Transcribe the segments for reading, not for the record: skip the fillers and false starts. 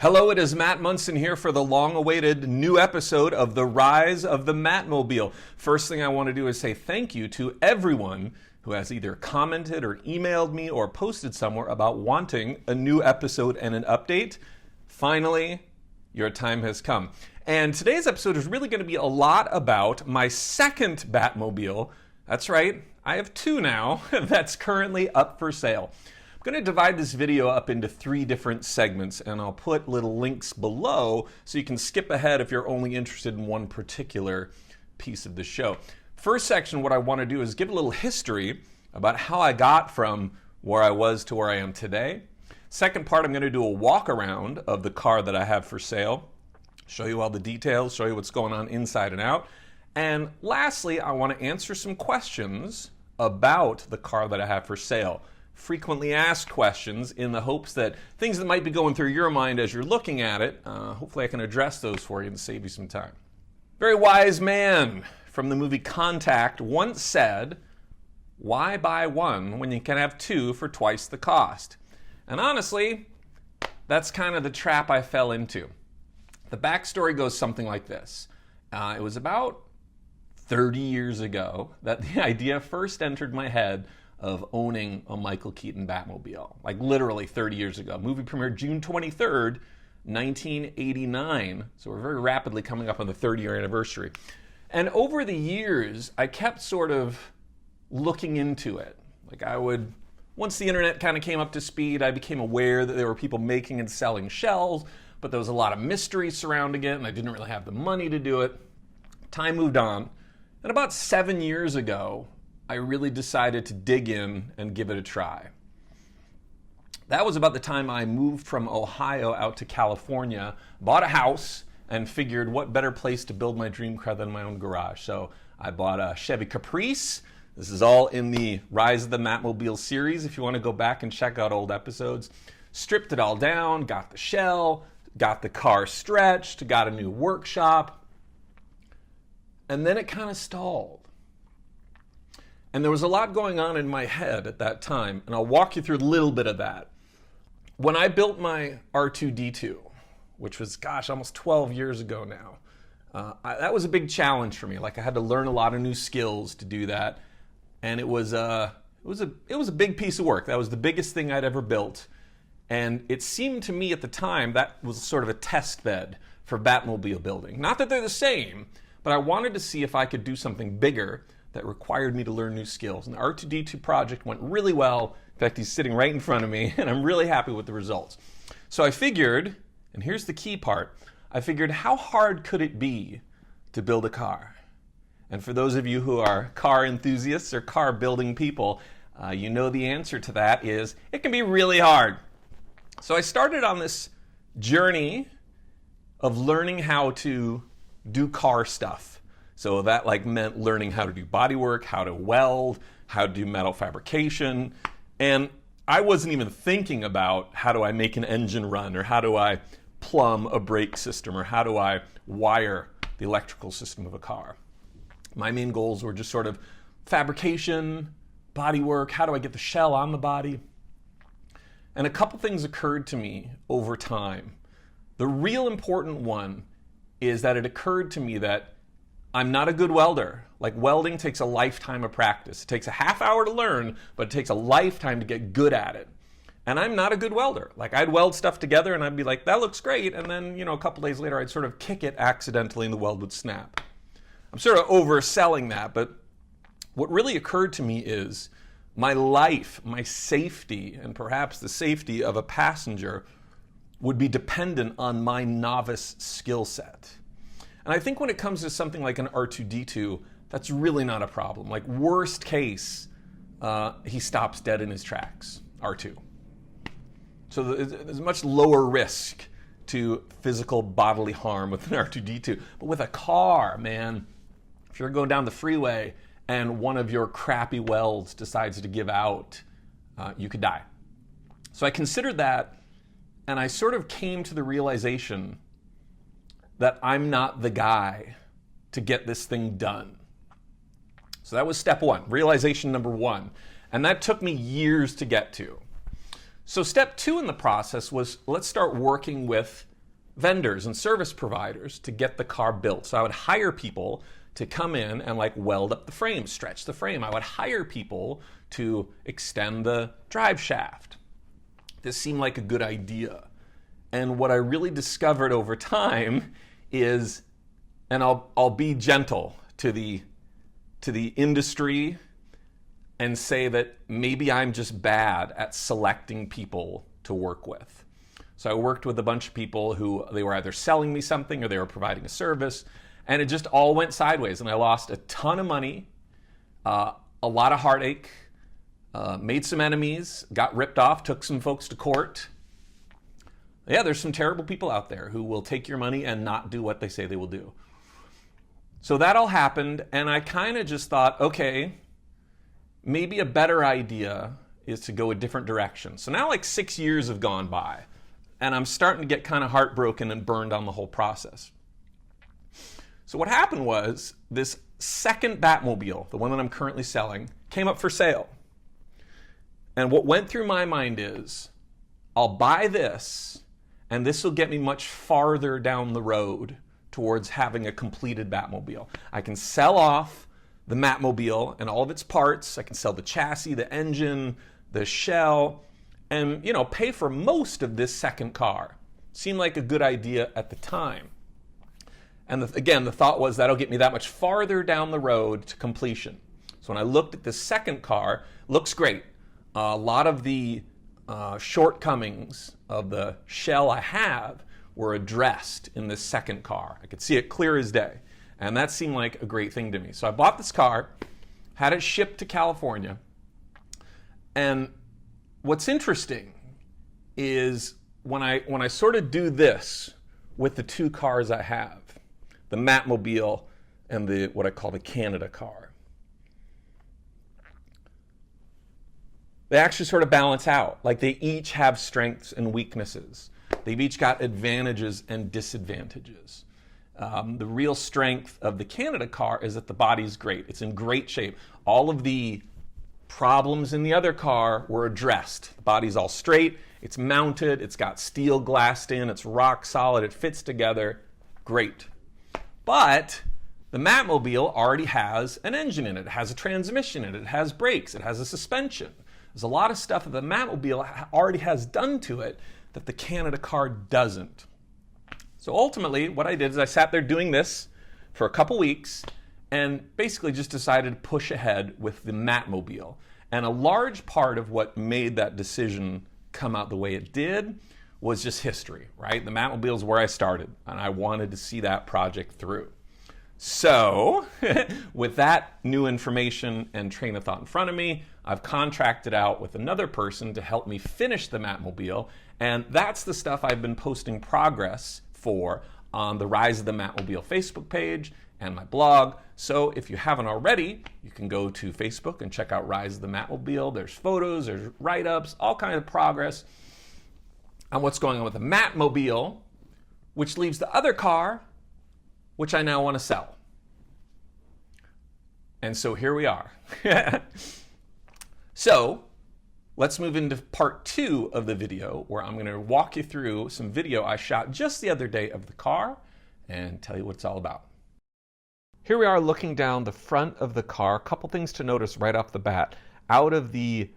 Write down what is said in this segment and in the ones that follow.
Hello, it is Matt Munson here for the long-awaited new episode of The Rise of the MattMobile. First thing I want to do is say thank you to everyone who has either commented or emailed me or posted somewhere about wanting a new episode and an update. Finally, your time has come. And today's episode is really going to be a lot about my second Batmobile. That's right, I have two now that's currently up for sale. I'm going to divide this video up into three different segments, and I'll put little links below so you can skip ahead if you're only interested in one particular piece of the show. First section, what I want to do is give a little history about how I got from where I was to where I am today. Second part, I'm going to do a walk around of the car that I have for sale, show you all the details, show you what's going on inside and out. And lastly, I want to answer some questions about the car that I have for sale. Frequently asked questions in the hopes that things that might be going through your mind as you're looking at it, hopefully I can address those for you and save you some time. Very wise man from the movie Contact once said, "Why buy one when you can have two for twice the cost?" And honestly, that's kind of the trap I fell into. The backstory goes something like this. It was about 30 years ago that the idea first entered my head of owning a Michael Keaton Batmobile. Like literally 30 years ago. Movie premiered June 23rd, 1989. So we're very rapidly coming up on the 30-year anniversary. And over the years, I kept sort of looking into it. Like once the internet kind of came up to speed, I became aware that there were people making and selling shells, but there was a lot of mystery surrounding it, and I didn't really have the money to do it. Time moved on. And about 7 years ago, I really decided to dig in and give it a try. That was about the time I moved from Ohio out to California, bought a house, and figured what better place to build my dream car than my own garage. So I bought a Chevy Caprice. This is all in the Rise of the Mattmobile series if you want to go back and check out old episodes. Stripped it all down, got the shell, got the car stretched, got a new workshop, and then it kind of stalled. And there was a lot going on in my head at that time, and I'll walk you through a little bit of that. When I built my R2-D2, which was, almost 12 years ago now, that was a big challenge for me. Like I had to learn a lot of new skills to do that, and it was a big piece of work. That was the biggest thing I'd ever built, and it seemed to me at the time that was sort of a test bed for Batmobile building. Not that they're the same, but I wanted to see if I could do something bigger that required me to learn new skills. And the R2-D2 project went really well. In fact, he's sitting right in front of me, and I'm really happy with the results. So I figured, and here's the key part, I figured how hard could it be to build a car? And for those of you who are car enthusiasts or car building people, you know the answer to that is it can be really hard. So I started on this journey of learning how to do car stuff. So that meant learning how to do bodywork, how to weld, how to do metal fabrication. And I wasn't even thinking about how do I make an engine run, or how do I plumb a brake system, or how do I wire the electrical system of a car. My main goals were just sort of fabrication, bodywork, how do I get the shell on the body? And a couple things occurred to me over time. The real important one is that it occurred to me that I'm not a good welder. Like welding takes a lifetime of practice. It takes a half hour to learn, but it takes a lifetime to get good at it. And I'm not a good welder. Like I'd weld stuff together and I'd be like, that looks great. And then, a couple days later, I'd sort of kick it accidentally and the weld would snap. I'm sort of overselling that, but what really occurred to me is my life, my safety, and perhaps the safety of a passenger would be dependent on my novice skill set. And I think when it comes to something like an R2-D2, that's really not a problem. Like worst case, he stops dead in his tracks, R2. So there's much lower risk to physical bodily harm with an R2-D2. But with a car, man, if you're going down the freeway and one of your crappy welds decides to give out, you could die. So I considered that, and I sort of came to the realization that I'm not the guy to get this thing done. So that was step one, realization number one. And that took me years to get to. So step two in the process was, let's start working with vendors and service providers to get the car built. So I would hire people to come in and like weld up the frame, stretch the frame. I would hire people to extend the drive shaft. This seemed like a good idea. And what I really discovered over time is, and I'll be gentle to the industry and say that maybe I'm just bad at selecting people to work with. So I worked with a bunch of people who they were either selling me something or they were providing a service, and it just all went sideways, and I lost a ton of money, a lot of heartache, made some enemies, got ripped off, took some folks to court. Yeah, there's some terrible people out there who will take your money and not do what they say they will do. So that all happened, and I kind of just thought, okay, maybe a better idea is to go a different direction. So now like 6 years have gone by, and I'm starting to get kind of heartbroken and burned on the whole process. So what happened was this second Batmobile, the one that I'm currently selling, came up for sale. And what went through my mind is, I'll buy this, and this will get me much farther down the road towards having a completed Batmobile. I can sell off the MattMobile and all of its parts. I can sell the chassis, the engine, the shell, and pay for most of this second car. Seemed like a good idea at the time. And again, the thought was that'll get me that much farther down the road to completion. So when I looked at this second car, looks great. A lot of the shortcomings of the shell I have were addressed in this second car. I could see it clear as day. And that seemed like a great thing to me. So I bought this car, had it shipped to California. And what's interesting is when I sort of do this with the two cars I have, the MattMobile and what I call the Canada car, they actually sort of balance out. Like they each have strengths and weaknesses. They've each got advantages and disadvantages. The real strength of the Canada car is that the body's great. It's in great shape. All of the problems in the other car were addressed. The body's all straight. It's mounted. It's got steel glassed in. It's rock solid. It fits together. Great. But the MattMobile already has an engine in it. It has a transmission in it. It has brakes. It has a suspension. There's a lot of stuff that the MattMobile already has done to it that the Canada car doesn't. So ultimately, what I did is I sat there doing this for a couple weeks and basically just decided to push ahead with the MattMobile. And a large part of what made that decision come out the way it did was just history, right? The MattMobile is where I started, and I wanted to see that project through. So with that new information and train of thought in front of me, I've contracted out with another person to help me finish the MattMobile, and that's the stuff I've been posting progress for on the Rise of the MattMobile Facebook page and my blog. So if you haven't already, you can go to Facebook and check out Rise of the MattMobile. There's photos, there's write-ups, all kinds of progress on what's going on with the MattMobile, which leaves the other car, which I now want to sell. And so here we are. So let's move into part 2 of the video, where I'm going to walk you through some video I shot just the other day of the car and tell you what it's all about. Here we are looking down the front of the car. A couple things to notice right off the bat. Out of the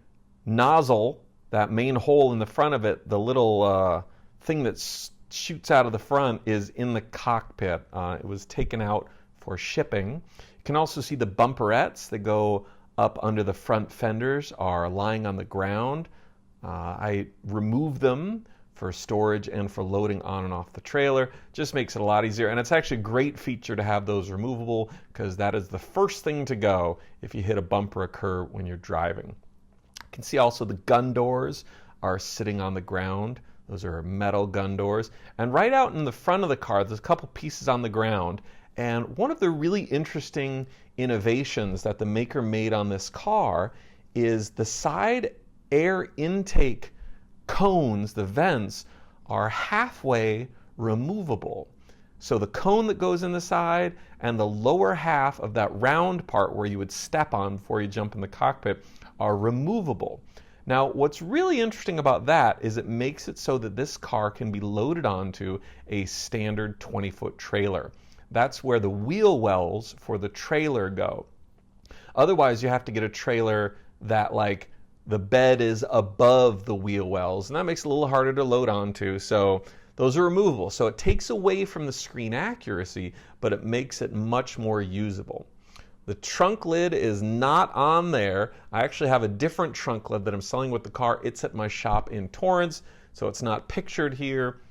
nozzle, that main hole in the front of it, the little thing that shoots out of the front is in the cockpit. It was taken out for shipping. You can also see the bumperettes that go up under the front fenders are lying on the ground. I removed them for storage and for loading on and off the trailer. Just makes it a lot easier, and it's actually a great feature to have those removable, because that is the first thing to go if you hit a bumper occur when you're driving. You can see also the gun doors are sitting on the ground. Those are metal gun doors. And right out in the front of the car, there's a couple pieces on the ground. And one of the really interesting innovations that the maker made on this car is the side air intake cones, the vents, are halfway removable. So the cone that goes in the side and the lower half of that round part where you would step on before you jump in the cockpit are removable. Now, what's really interesting about that is it makes it so that this car can be loaded onto a standard 20-foot trailer. That's where the wheel wells for the trailer go. Otherwise, you have to get a trailer that, like, the bed is above the wheel wells, and that makes it a little harder to load onto. So those are removable. So it takes away from the screen accuracy, but it makes it much more usable. The trunk lid is not on there. I actually have a different trunk lid that I'm selling with the car. It's at my shop in Torrance, so it's not pictured here,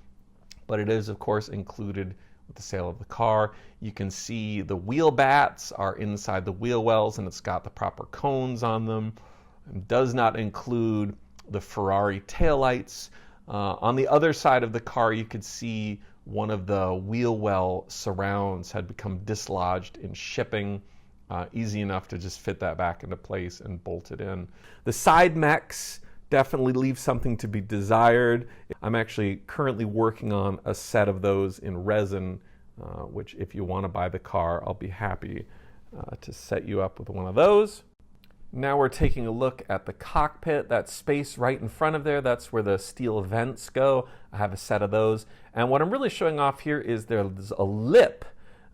but it is, of course, included with the sale of the car. You can see the wheel bats are inside the wheel wells, and it's got the proper cones on them. It does not include the Ferrari taillights. On the other side of the car, you could see one of the wheel well surrounds had become dislodged in shipping. Easy enough to just fit that back into place and bolt it in. The side mechs definitely leave something to be desired. I'm actually currently working on a set of those in resin, which if you want to buy the car, I'll be happy to set you up with one of those. Now we're taking a look at the cockpit. That space right in front of there, that's where the steel vents go. I have a set of those. And what I'm really showing off here is there's a lip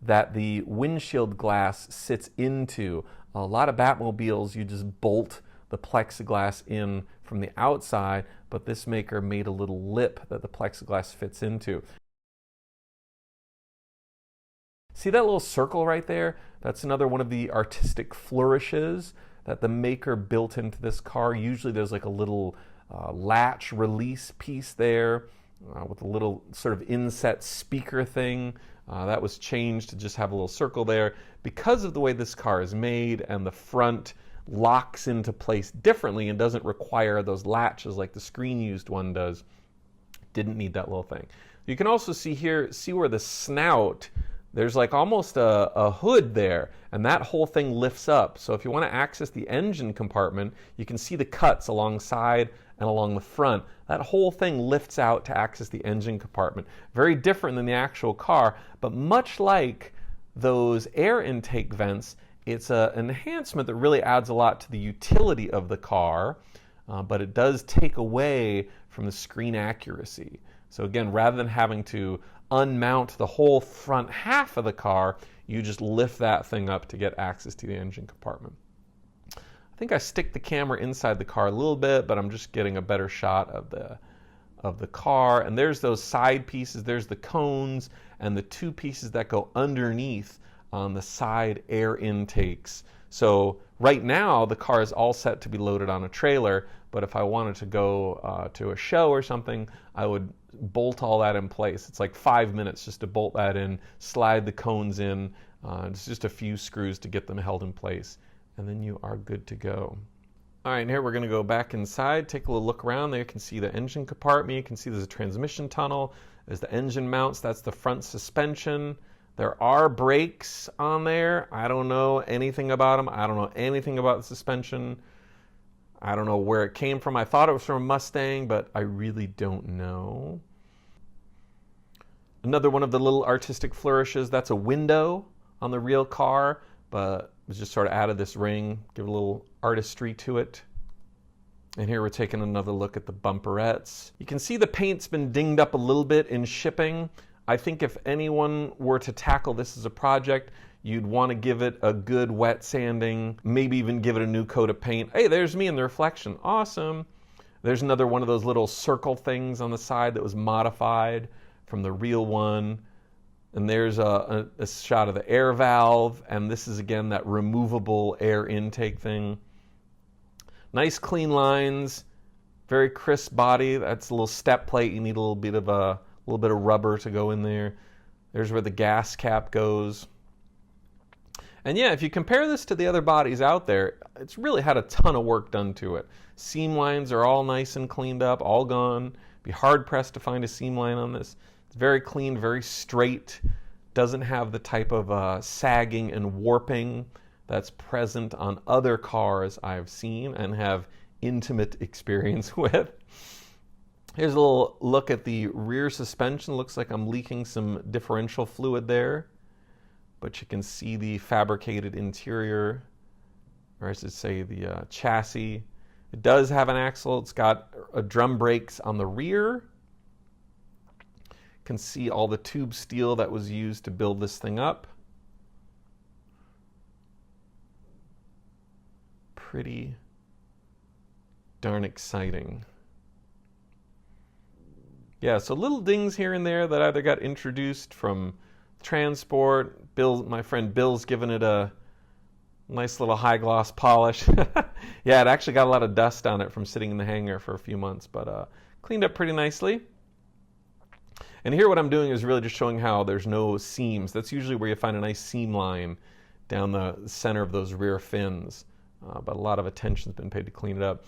that the windshield glass sits into. A lot of Batmobiles, you just bolt the plexiglass in from the outside, but this maker made a little lip that the plexiglass fits into. See that little circle right there? That's another one of the artistic flourishes that the maker built into this car. Usually there's like a little latch release piece there with a little sort of inset speaker thing. That was changed to just have a little circle there. Because of the way this car is made and the front locks into place differently and doesn't require those latches like the screen used one does, didn't need that little thing. You can also see here, see where the snout, there's like almost a hood there, and that whole thing lifts up. So if you want to access the engine compartment, you can see the cuts alongside and along the front. That whole thing lifts out to access the engine compartment. Very different than the actual car, but much like those air intake vents, it's an enhancement that really adds a lot to the utility of the car, but it does take away from the screen accuracy. So again, rather than having to unmount the whole front half of the car, you just lift that thing up to get access to the engine compartment. I think I stick the camera inside the car a little bit, but I'm just getting a better shot of the car. And there's those side pieces, there's the cones, and the two pieces that go underneath on the side air intakes. So right now the car is all set to be loaded on a trailer, but if I wanted to go to a show or something, I would bolt all that in place. It's like 5 minutes just to bolt that in, slide the cones in. It's just a few screws to get them held in place, and then you are good to go. All right, and here we're going to go back inside, take a little look around. There you can see the engine compartment. You can see there's a transmission tunnel. There's the engine mounts. That's the front suspension. There are brakes on there. I don't know anything about them. I don't know anything about the suspension. I don't know where it came from. I thought it was from a Mustang, but I really don't know. Another one of the little artistic flourishes, that's a window on the real car, but it was just sort of added this ring, give a little artistry to it. And here we're taking another look at the bumperettes. You can see the paint's been dinged up a little bit in shipping. I think if anyone were to tackle this as a project, you'd want to give it a good wet sanding, maybe even give it a new coat of paint. Hey, there's me in the reflection. Awesome. There's another one of those little circle things on the side that was modified from the real one. And there's a shot of the air valve, and this is again that removable air intake thing. Nice clean lines, very crisp body. That's a little step plate. You need a little bit of rubber to go in there. There's where the gas cap goes. And yeah, if you compare this to the other bodies out there, it's really had a ton of work done to it. Seam lines are all nice and cleaned up, all gone. Be hard pressed to find a seam line on this. It's very clean, very straight. Doesn't have the type of sagging and warping that's present on other cars I've seen and have intimate experience with. Here's a little look at the rear suspension. Looks like I'm leaking some differential fluid there, but you can see the fabricated interior, or I should say the chassis. It does have an axle. It's got drum brakes on the rear. You can see all the tube steel that was used to build this thing up. Pretty darn exciting. Yeah, so little dings here and there that either got introduced from transport. My friend Bill's given it a nice little high gloss polish. Yeah, it actually got a lot of dust on it from sitting in the hangar for a few months, but cleaned up pretty nicely. And here what I'm doing is really just showing how there's no seams. That's usually where you find a nice seam line down the center of those rear fins. But a lot of attention's been paid to clean it up.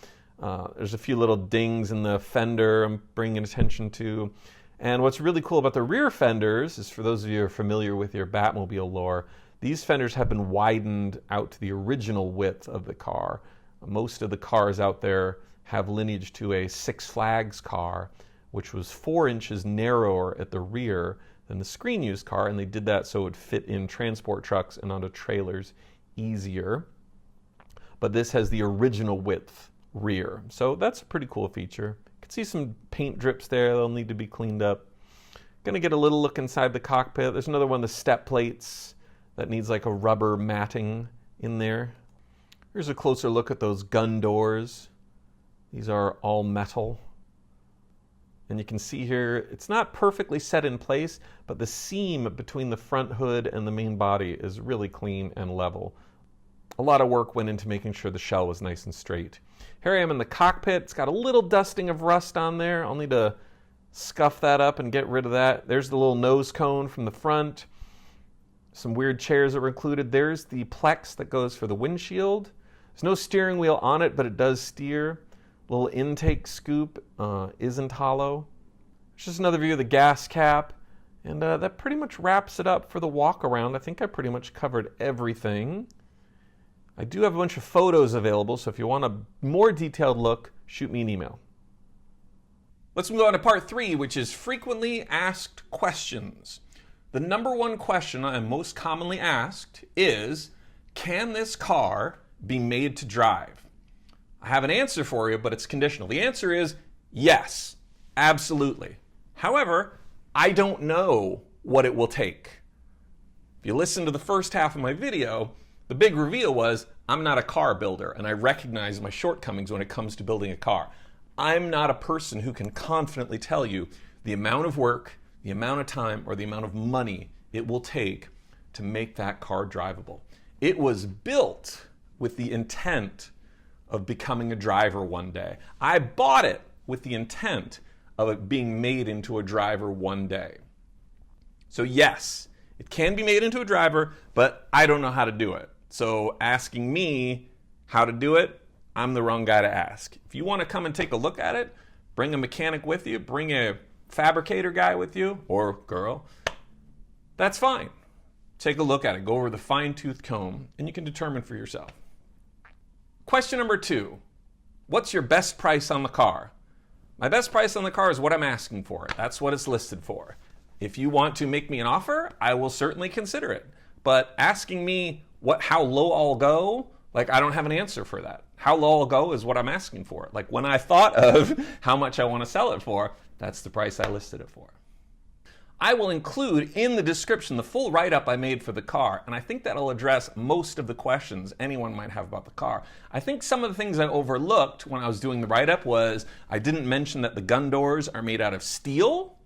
There's a few little dings in the fender I'm bringing attention to. And what's really cool about the rear fenders is, for those of you who are familiar with your Batmobile lore, these fenders have been widened out to the original width of the car. Most of the cars out there have lineage to a Six Flags car, which was 4 inches narrower at the rear than the screen used car, and they did that so it would fit in transport trucks and onto trailers easier. But this has the original width rear, so that's a pretty cool feature. You can see some paint drips there. They'll need to be cleaned up. Gonna get a little look inside the cockpit. There's another one of the step plates that needs like a rubber matting in there. Here's a closer look at those gun doors. These are all metal. And you can see here, it's not perfectly set in place, but the seam between the front hood and the main body is really clean and level. A lot of work went into making sure the shell was nice and straight. Here I am in the cockpit. It's got a little dusting of rust on there. I'll need to scuff that up and get rid of that. There's the little nose cone from the front. Some weird chairs that were included. There's the plex that goes for the windshield. There's no steering wheel on it, but it does steer. Little intake scoop isn't hollow. It's just another view of the gas cap. And that pretty much wraps it up for the walk around. I think I pretty much covered everything. I do have a bunch of photos available, so if you want a more detailed look, shoot me an email. Let's move on to part 3, which is frequently asked questions. The number one question I am most commonly asked is, can this car be made to drive? I have an answer for you, but it's conditional. The answer is yes, absolutely. However, I don't know what it will take. If you listen to the first half of my video, the big reveal was, I'm not a car builder, and I recognize my shortcomings when it comes to building a car. I'm not a person who can confidently tell you the amount of work, the amount of time, or the amount of money it will take to make that car drivable. It was built with the intent of becoming a driver one day. I bought it with the intent of it being made into a driver one day. So yes, it can be made into a driver, but I don't know how to do it. So asking me how to do it, I'm the wrong guy to ask. If you want to come and take a look at it, bring a mechanic with you, bring a fabricator guy with you, or girl, that's fine. Take a look at it, go over the fine-tooth comb, and you can determine for yourself. Question number 2, what's your best price on the car? My best price on the car is what I'm asking for. That's what it's listed for. If you want to make me an offer, I will certainly consider it. But asking me how low I'll go, like, I don't have an answer for that. How low I'll go is what I'm asking for. Like, when I thought of how much I want to sell it for, that's the price I listed it for. I will include in the description the full write-up I made for the car, and I think that'll address most of the questions anyone might have about the car. I think some of the things I overlooked when I was doing the write-up was I didn't mention that the gun doors are made out of steel.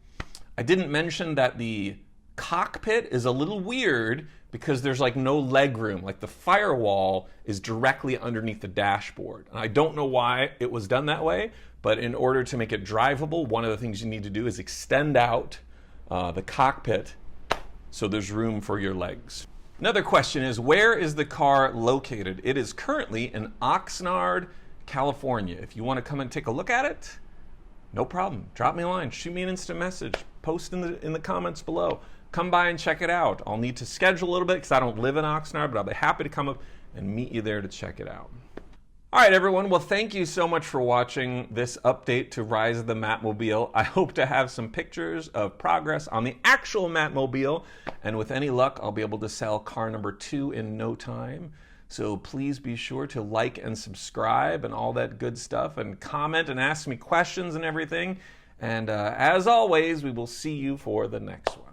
I didn't mention that the cockpit is a little weird because there's like no leg room. Like, the firewall is directly underneath the dashboard. And I don't know why it was done that way, but in order to make it drivable, one of the things you need to do is extend out the cockpit so there's room for your legs. Another question is, where is the car located? It is currently in Oxnard, California. If you want to come and take a look at it, no problem. Drop me a line, shoot me an instant message, post in the comments below. Come by and check it out. I'll need to schedule a little bit because I don't live in Oxnard, but I'll be happy to come up and meet you there to check it out. All right, everyone. Well, thank you so much for watching this update to Rise of the Mattmobile. I hope to have some pictures of progress on the actual Mattmobile, and with any luck, I'll be able to sell car number 2 in no time. So please be sure to like and subscribe and all that good stuff, and comment and ask me questions and everything. And as always, we will see you for the next one.